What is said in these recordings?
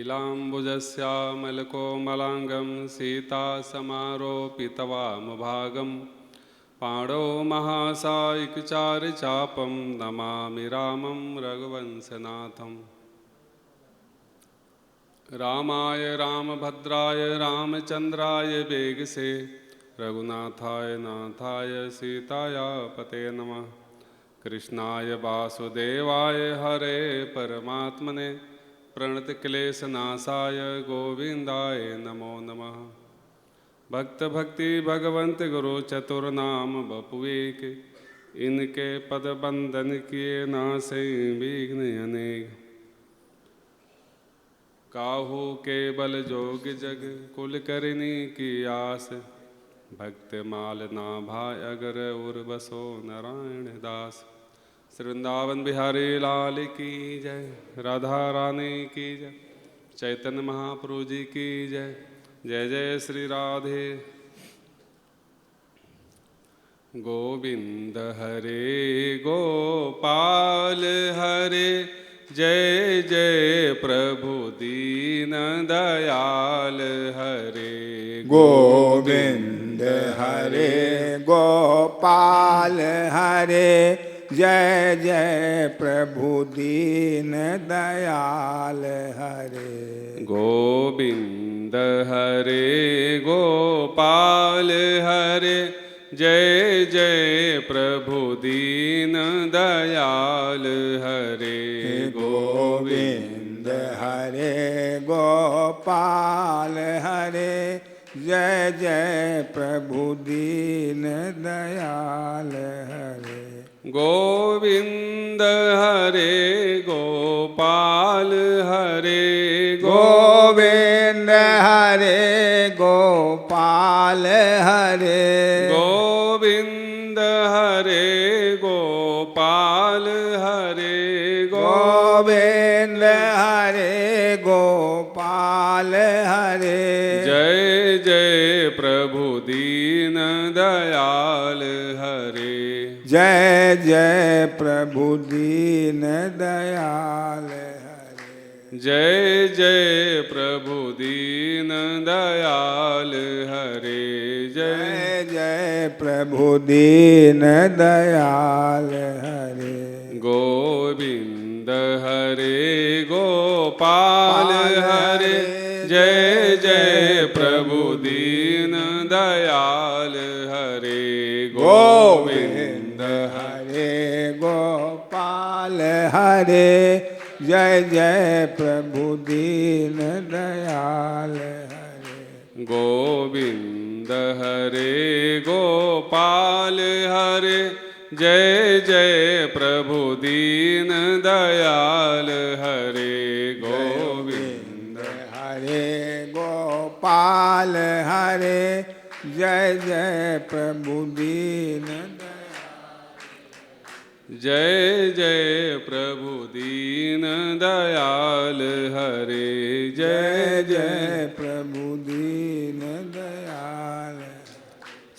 नीलाम्बुजश्यामलकोमलाङ्गं सीतासमारोपितवामभागं पाणौ महासायिकचारुचापं नमामि रामं रघुवंशनाथम्। रामाय रामभद्राय रामचन्द्राय वेगसे रघुनाथाय नाथाय सीताया पते नमः। कृष्णाय वासुदेवाय हरे परमात्मने प्रणतक्लेशनाशाय गोविन्दाय नमो नमः। भक्त भक्ति भगवंत गुरु चतुर्नाम बपुएक, इनके पद बंदन किए नासे विघ्न अनेक। काहू केवल जोग जग कुल करनी की आस, भक्त माल ना भाय अगर उर बसो नारायण दास। श्री वृंदावन बिहारी लाल की जय, राधा रानी की जय, चैतन्य महाप्रभु जी की जय। जय जय श्री राधे। गोविंद हरे गोपाल हरे, जय जय प्रभु दीन दयाल हरे। गोविंद हरे गोपाल हरे, जय जय प्रभु दीन दयाल हरे। गोविंद हरे गोपाल हरे, जय जय प्रभु दीन दयाल हरे। गोविंद हरे गोपाल हरे, जय जय प्रभु दीन दयाल हरे। गोविंद हरे गोपाल हरे, गोविंद हरे गोपाल हरे। गोविंद हरे गोपाल हरे। गोविंद हरे गोपाल हरे। जय जय प्रभु दीन दयाल हरे। जय जय प्रभु दीन दयाल हरे। जय जय प्रभु दीन दयाल हरे। जय जय प्रभु दीन दयाल हरे। गोविंद हरे गोपाल हरे, जय जय प्रभु दीन दयाल हरे। गोविंद हरे गोपाल हरे, जय जय प्रभु दीन दयाल हरे। गोविंद हरे गोपाल हरे, जय जय प्रभु दीन दयाल हरे। गोविंद हरे गोपाल हरे, जय जय प्रभु दीन जय जय प्रभु दीन दयाल हरे। जय जय प्रभु दीन दयाल।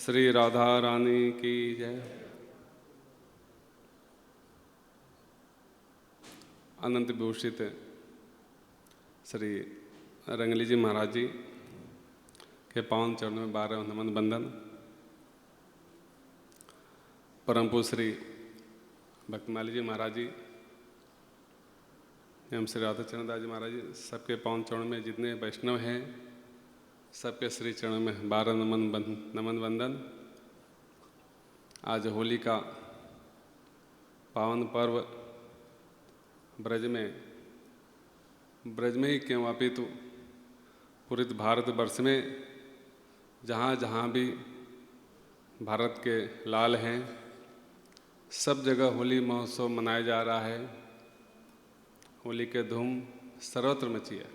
श्री राधा रानी की जय। अनंत भूषित श्री रंगली जी महाराज जी के पावन चरणों में 12 नमन बंदन। परम पूज्य श्री भक्तमाली जी महाराज जी एवं श्री राधा चरण दास जी महाराज जी, सबके पावन चरणों में जितने वैष्णव हैं सबके श्री चरणों में 12 नमन वंदन। आज होली का पावन पर्व ब्रज में ही क्यों अपितु पूरे भारतवर्ष में जहाँ जहाँ भी भारत के लाल हैं सब जगह होली महोत्सव मनाया जा रहा है। होली के धूम सर्वत्र मची है।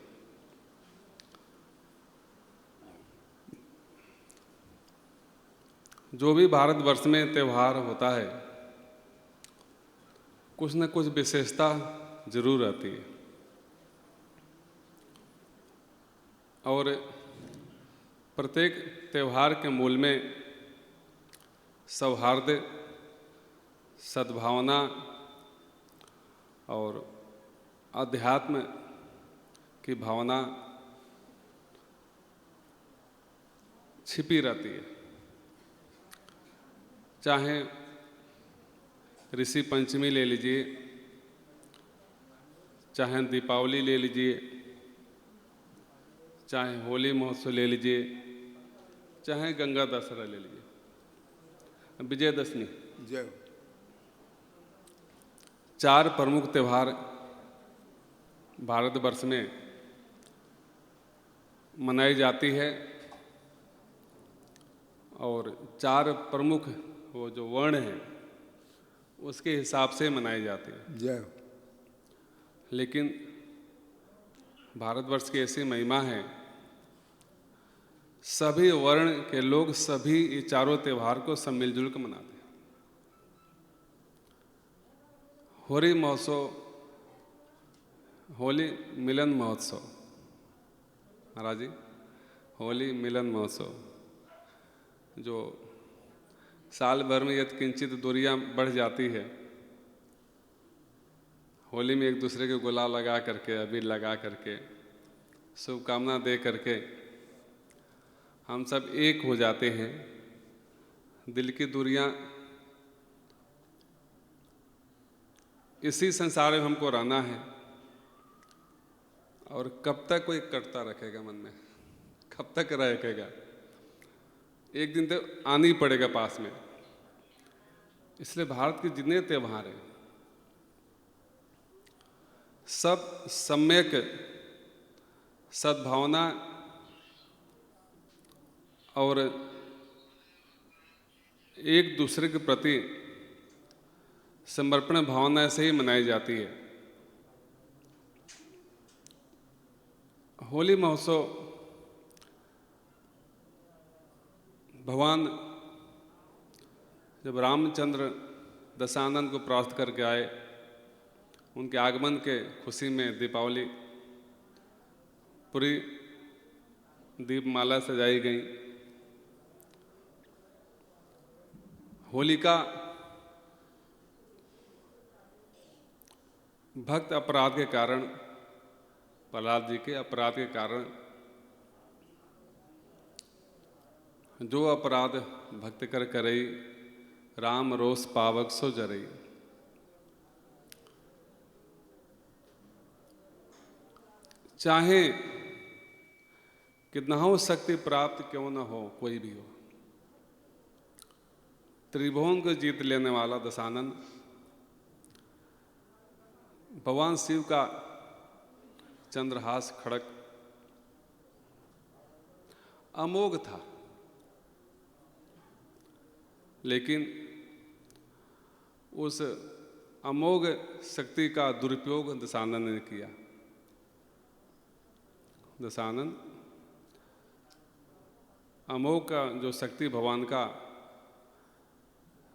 जो भी भारतवर्ष में त्यौहार होता है कुछ न कुछ विशेषता जरूर रहती है और प्रत्येक त्यौहार के मूल में सौहार्द, सद्भावना और अध्यात्म की भावना छिपी रहती है। चाहे ऋषि पंचमी ले लीजिए, चाहे दीपावली ले लीजिए, चाहे होली महोत्सव ले लीजिए, चाहे गंगा दशहरा ले लीजिए, विजयदशमी, जय। 4 प्रमुख त्यौहार भारतवर्ष में मनाई जाती है और 4 प्रमुख वो जो वर्ण हैं उसके हिसाब से मनाई जाती है। जय। लेकिन भारतवर्ष की ऐसी महिमा है, सभी वर्ण के लोग सभी ये चारों त्यौहार को सब मिलजुल कर मनाते हैं। होली महोत्सव, होली मिलन महोत्सव, महाराज जी, होली मिलन महोत्सव जो साल भर में यदि किंचित दूरियां बढ़ जाती है, होली में एक दूसरे के गुलाल लगा करके, अबीर लगा करके, शुभकामना दे करके हम सब एक हो जाते हैं। दिल की दूरियां, इसी संसार में हमको रहना है और कब तक कोई कटता रखेगा मन में, कब तक रहेगा, एक दिन तो आना ही पड़ेगा पास में। इसलिए भारत के जितने त्यौहार हैं सब सम्यक सद्भावना और एक दूसरे के प्रति समर्पण भावना से ही मनाई जाती है। होली महोत्सव भगवान जब रामचंद्र दशानन को प्राप्त करके आए, उनके आगमन के खुशी में दीपावली पूरी दीपमाला सजाई गई। होलिका भक्त अपराध के कारण, प्रहलाद जी के अपराध के कारण, जो अपराध भक्त कर करई, राम रोष पावक सो जरई। चाहे कितना हो शक्ति प्राप्त क्यों न हो, कोई भी हो, त्रिभुवन को जीत लेने वाला दशानन भगवान शिव का चंद्रहास खड़ग अमोघ था, लेकिन उस अमोघ शक्ति का दुरुपयोग दशानन ने किया। दशानन अमोघ का जो शक्ति भगवान का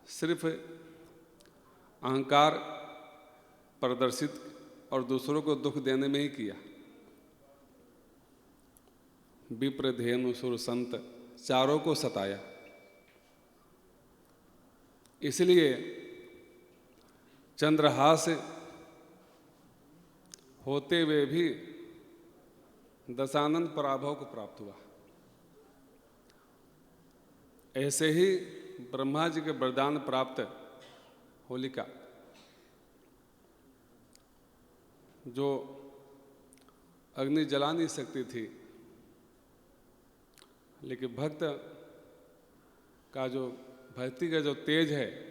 सिर्फ अहंकार प्रदर्शित और दूसरों को दुख देने में ही किया। विप्र, धेनु, सुर, संत चारों को सताया। इसलिए चंद्रहास होते हुए भी दशानन पराभव को प्राप्त हुआ। ऐसे ही ब्रह्मा जी के वरदान प्राप्त होलिका, जो अग्नि जला नहीं सकती थी, लेकिन भक्त का जो भक्ति का जो तेज है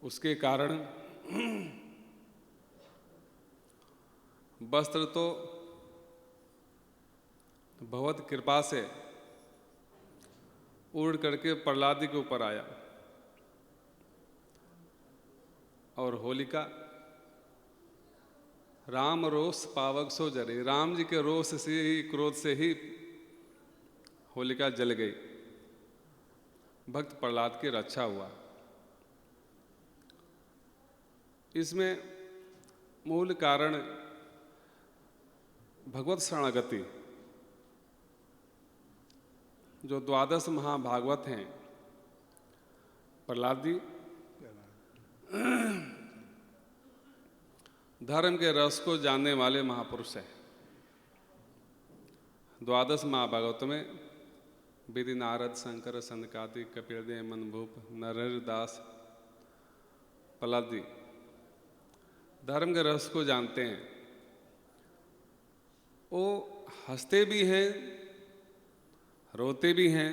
उसके कारण वस्त्र तो भगवत कृपा से उड़ करके प्रहलाद के ऊपर आया और होलिका राम रोष पावक सो जरे, राम जी के रोष से ही, क्रोध से ही होलिका जल गई। भक्त प्रहलाद की रक्षा हुआ। इसमें मूल कारण भगवत शरणागति, जो 12 महाभागवत हैं, प्रहलाद जी धर्म के रस को जानने वाले महापुरुष हैं। द्वादश महाभागवत में विधि नारद शंकर सनकादि कपिलदेव मनभूप नरहरि दास प्रहलाद धर्म के रस को जानते हैं। वो हंसते भी हैं, रोते भी हैं,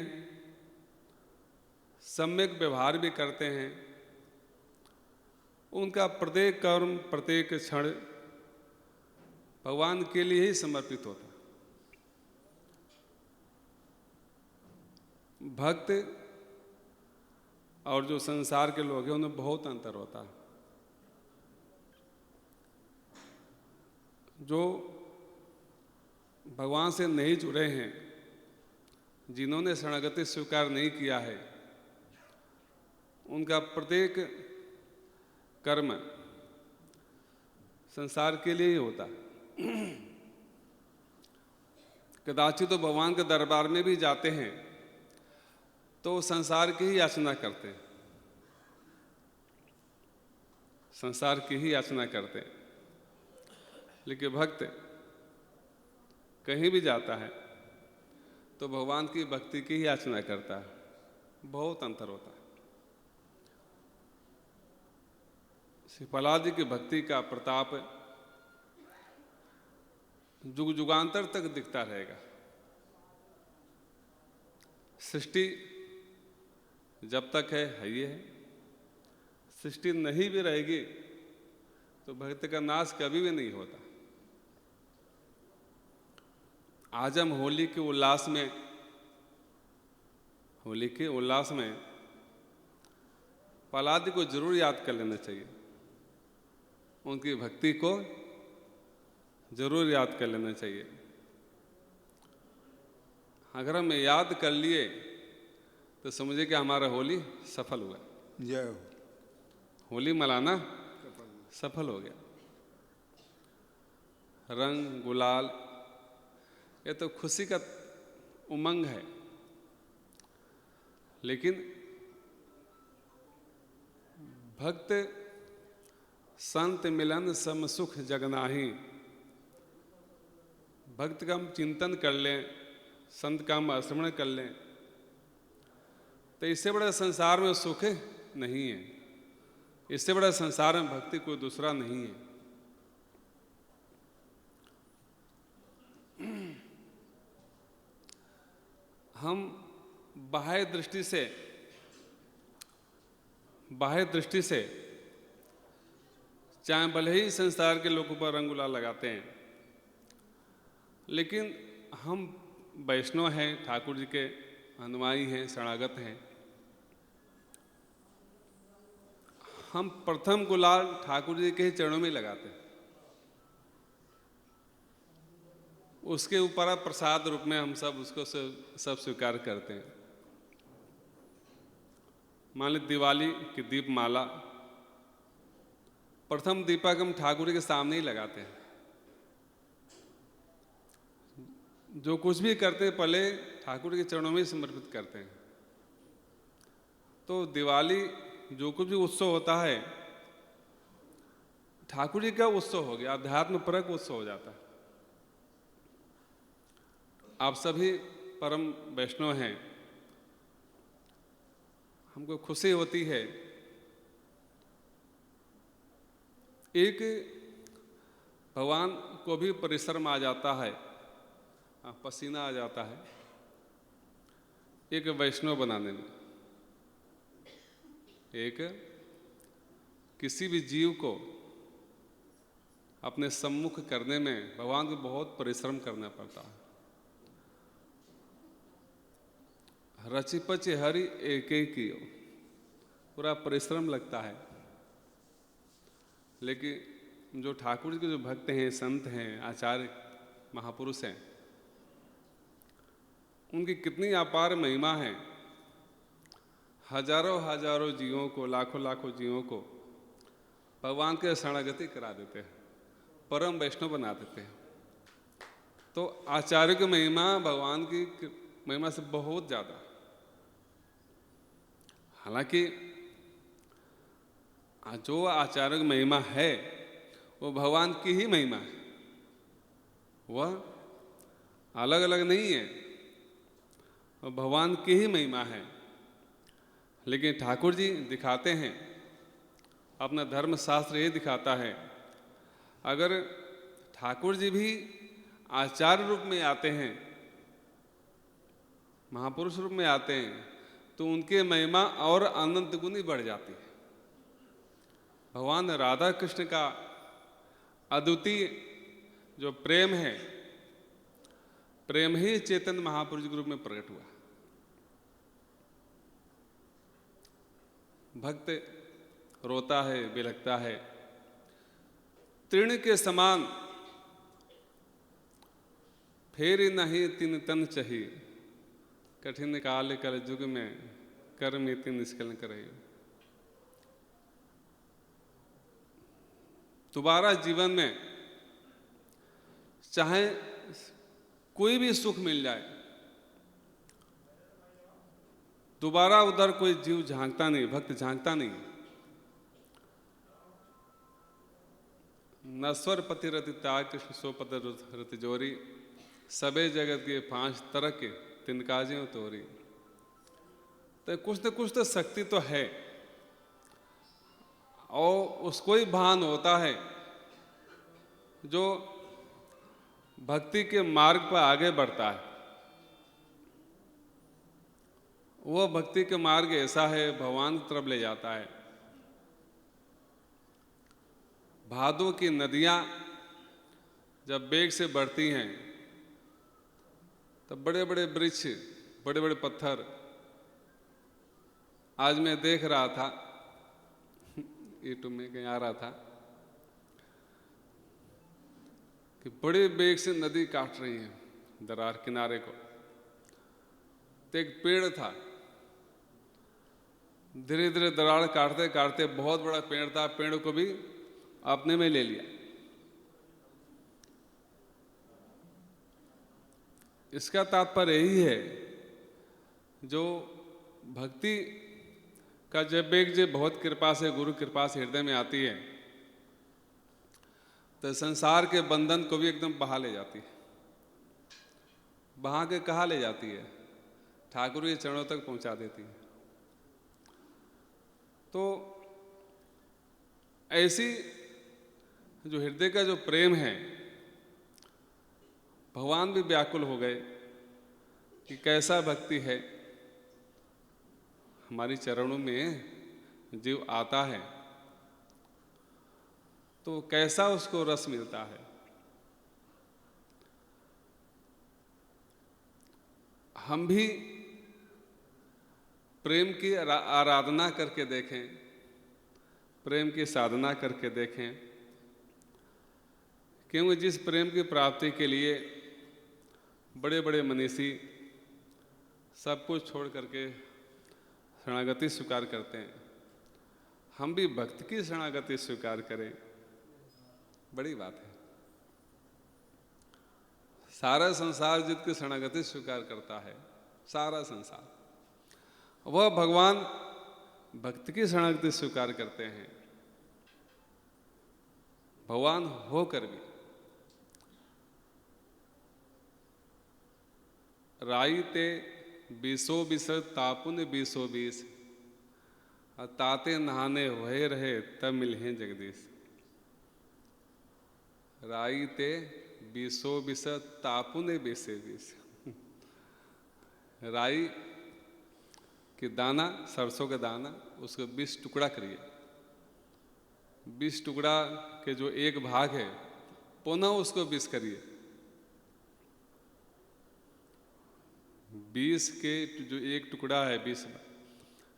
सम्यक व्यवहार भी करते हैं। उनका प्रत्येक कर्म प्रत्येक क्षण भगवान के लिए ही समर्पित होता है। भक्त और जो संसार के लोग हैं उनमें बहुत अंतर होता है। जो भगवान से नहीं जुड़े हैं, जिन्होंने शरणागति स्वीकार नहीं किया है, उनका प्रत्येक कर्म संसार के लिए ही होता है। कदाचित तो भगवान के दरबार में भी जाते हैं तो संसार की ही याचना करते हैं, संसार की ही याचना करते हैं। लेकिन भक्त कहीं भी जाता है तो भगवान की भक्ति की ही याचना करता है। बहुत अंतर होता है। श्री प्रहलाद जी की भक्ति का प्रताप जुग जुगांतर तक दिखता रहेगा। सृष्टि जब तक है ही है। सृष्टि नहीं भी रहेगी तो भक्ति का नाश कभी भी नहीं होता। आज हम होली के उल्लास में प्रहलाद को जरूर याद कर लेना चाहिए। उनकी भक्ति को जरूर याद कर लेना चाहिए। अगर हम याद कर लिए तो समझे कि हमारा होली सफल हुआ। जय हो। होली मनाना सफल हो गया। रंग गुलाल ये तो खुशी का उमंग है, लेकिन भक्त संत मिलन सम सुख जगनाही। भक्त का हम चिंतन कर लें, संत का हम स्मरण कर लें तो इससे बड़ा संसार में सुख नहीं है। इससे बड़ा संसार में भक्ति कोई दूसरा नहीं है। हम बाह्य दृष्टि से चाहे भले ही संसार के लोगों पर रंग गुलाल लगाते हैं, लेकिन हम वैष्णव हैं, ठाकुर जी के अनुयायी हैं, शरणागत हैं। हम प्रथम गुलाल ठाकुर जी के ही चरणों में लगाते हैं। उसके ऊपर प्रसाद रूप में हम सब उसको सब स्वीकार करते हैं। मान ली दिवाली की दीपमाला, प्रथम दीपक हम ठाकुर जी के सामने ही लगाते हैं। जो कुछ भी करते हैं पहले ठाकुर के चरणों में ही समर्पित करते हैं। तो दिवाली जो कुछ भी उत्सव होता है ठाकुर जी का उत्सव हो गया, अध्यात्म परक उत्सव हो जाता है। आप सभी परम वैष्णव हैं, हमको खुशी होती है। एक भगवान को भी परिश्रम आ जाता है, पसीना आ जाता है एक वैष्णव बनाने में। एक किसी भी जीव को अपने सम्मुख करने में भगवान को बहुत परिश्रम करना पड़ता है। रचि पचि हरि एक एक की पूरा परिश्रम लगता है। लेकिन जो ठाकुर जी के जो भक्त हैं, संत हैं, आचार्य महापुरुष हैं, उनकी कितनी अपार महिमा है। हजारों हजारों जीवों को, लाखों लाखों जीवों को भगवान के शरणागति करा देते हैं, परम वैष्णव बना देते हैं। तो आचार्य की महिमा भगवान की महिमा से बहुत ज्यादा। हालांकि जो आचार्य की महिमा है वो भगवान की ही महिमा है। वह अलग अलग नहीं है, और भगवान की ही महिमा है। लेकिन ठाकुर जी दिखाते हैं, अपना धर्म शास्त्र ये दिखाता है, अगर ठाकुर जी भी आचार्य रूप में आते हैं, महापुरुष रूप में आते हैं, तो उनके महिमा और अनंत गुनी बढ़ जाती है। भगवान राधा कृष्ण का अद्वितीय जो प्रेम है, प्रेम ही चैतन्य महापुरुष के रूप में प्रकट हुआ। भक्त रोता है, बिलखता है, तृण के समान फेर नहीं तिन तन चही, कठिन काल कल युग में कर्म इति निष्कलन करे। दोबारा जीवन में चाहे कोई भी सुख मिल जाए, दोबारा उधर कोई जीव झांकता नहीं, भक्त झांकता नहीं। नश्वर पति रति त्याग कृष्ण सो पद रति जोरी, सबे जगत के 5 तरह के तिनकाजियों तोरी। तो कुछ न कुछ तो शक्ति तो है, और उसको ही भान होता है जो भक्ति के मार्ग पर आगे बढ़ता है। वह भक्ति के मार्ग ऐसा है, भगवान की तरफ ले जाता है। भादों की नदियां जब वेग से बढ़ती हैं, तब बड़े बड़े वृक्ष, बड़े बड़े पत्थर, आज मैं देख रहा था यूट्यूब में कहीं आ रहा था कि बड़े वेग से नदी काट रही है दरार किनारे को। तो एक पेड़ था, धीरे धीरे दरार काटते काटते बहुत बड़ा पेड़ था, पेड़ को भी अपने में ले लिया। इसका तात्पर्य यही है, जो भक्ति का जब वेग जब बहुत कृपा से, गुरु कृपा से हृदय में आती है, तो संसार के बंधन को भी एकदम बहा ले जाती है। बहा के कहाँ ले जाती है? ठाकुर के चरणों तक पहुंचा देती है। तो ऐसी जो हृदय का जो प्रेम है, भगवान भी व्याकुल हो गए कि कैसा भक्ति है। हमारी चरणों में जीव आता है तो कैसा उसको रस मिलता है। हम भी प्रेम की आराधना करके देखें, प्रेम की साधना करके देखें, क्योंकि जिस प्रेम की प्राप्ति के लिए बड़े बड़े मनीषी सब कुछ छोड़ करके शरणागति स्वीकार करते हैं, हम भी भक्त की शरणागति स्वीकार करें, बड़ी बात है। सारा संसार जिसकी शरणागति स्वीकार करता है, सारा संसार, वह भगवान भक्त की शरणागति स्वीकार करते हैं। भगवान होकर भी राई ते 20 तापुन 20 ताते नहाने हुए रहे तब मिले जगदीश। राई ते 20 तापुन 20 राई कि दाना, सरसों का दाना, उसको 20 टुकड़ा करिए। 20 टुकड़ा के जो एक भाग है, पुनः उसको 20 करिए। 20 के जो एक टुकड़ा है 20,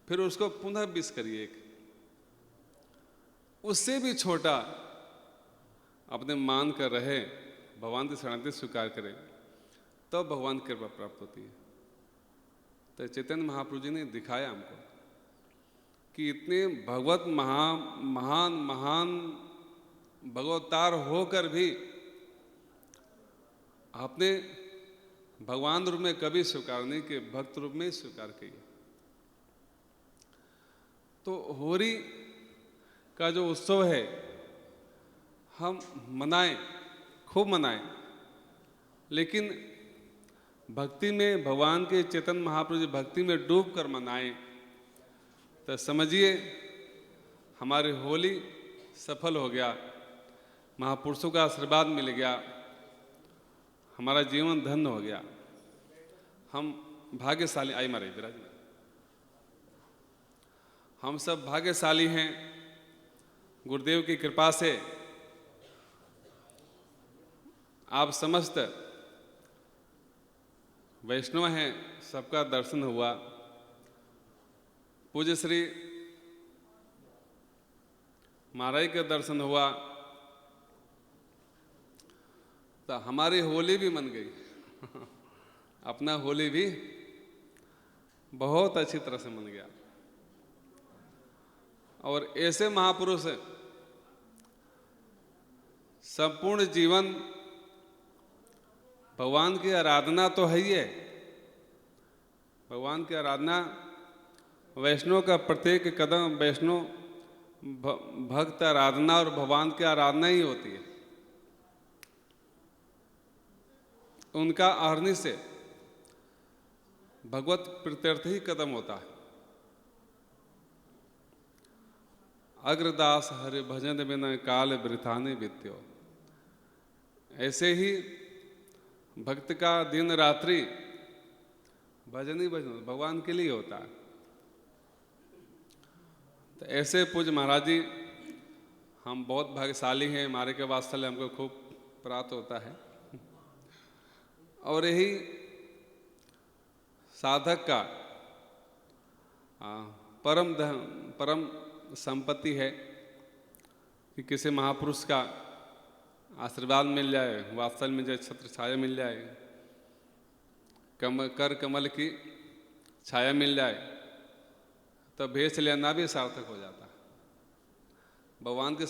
फिर उसको पुनः 20 करिए एक। उससे भी छोटा अपने मान कर रहे, भगवान की शरणागति स्वीकार करें, तब तो भगवान की कृपा प्राप्त होती है। तो चैतन्य महाप्रभु जी ने दिखाया हमको कि इतने भगवत महान भगवतार होकर भी आपने भगवान रूप में कभी स्वीकार नहीं किए, भक्त रूप में स्वीकार किए। तो होरी का जो उत्सव है, हम मनाएं, खूब मनाएं, लेकिन भक्ति में भगवान के चेतन महाप्रभु जी भक्ति में डूब कर मनाएं तो समझिए हमारी होली सफल हो गया, महापुरुषों का आशीर्वाद मिल गया, हमारा जीवन धन्य हो गया। हम भाग्यशाली, आई महाराज विराज, हम सब भाग्यशाली हैं। गुरुदेव की कृपा से आप समस्त वैष्णव हैं, सबका दर्शन हुआ। पूज्य श्री महाराज का दर्शन हुआ तो हमारी होली भी मन गई अपना होली भी बहुत अच्छी तरह से मन गया। और ऐसे महापुरुष संपूर्ण जीवन भगवान की आराधना तो है ही है, भगवान की आराधना, वैष्णव का प्रत्येक कदम वैष्णव भक्त आराधना और भगवान की आराधना ही होती है। उनका आहरणी से भगवत प्रत्यर्थ ही कदम होता है। अग्रदास हरि भजन बिना काल वृथाने बीत्यो। ऐसे ही भक्त का दिन रात्रि भजन ही भजन भगवान के लिए होता है। तो ऐसे पूज्य महाराज जी, हम बहुत भाग्यशाली हैं, हमारे के वात्सल्य हमको खूब प्राप्त होता है। और यही साधक का परम संपत्ति है कि किसी महापुरुष का आशीर्वाद मिल जाए, वात्सल्य मिल जाए, छत्र छाया मिल जाए, कर कमल की छाया मिल जाए, तो भेष लेना भी सार्थक हो जाता है। भगवान के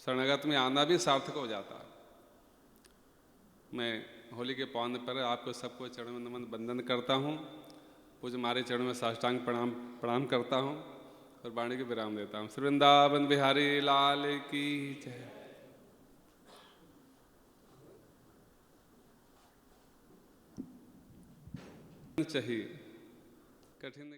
शरणागत में आना भी सार्थक हो जाता है। मैं होली के पावन पर आपको सबको चरण में नमन वंदन करता हूँ। पूज्य हमारे चरणों में साष्टांग प्रणाम करता हूँ और वाणी को विराम देता हूँ। श्री वृंदावन बिहारी लाल की जय। चाहिए कठिन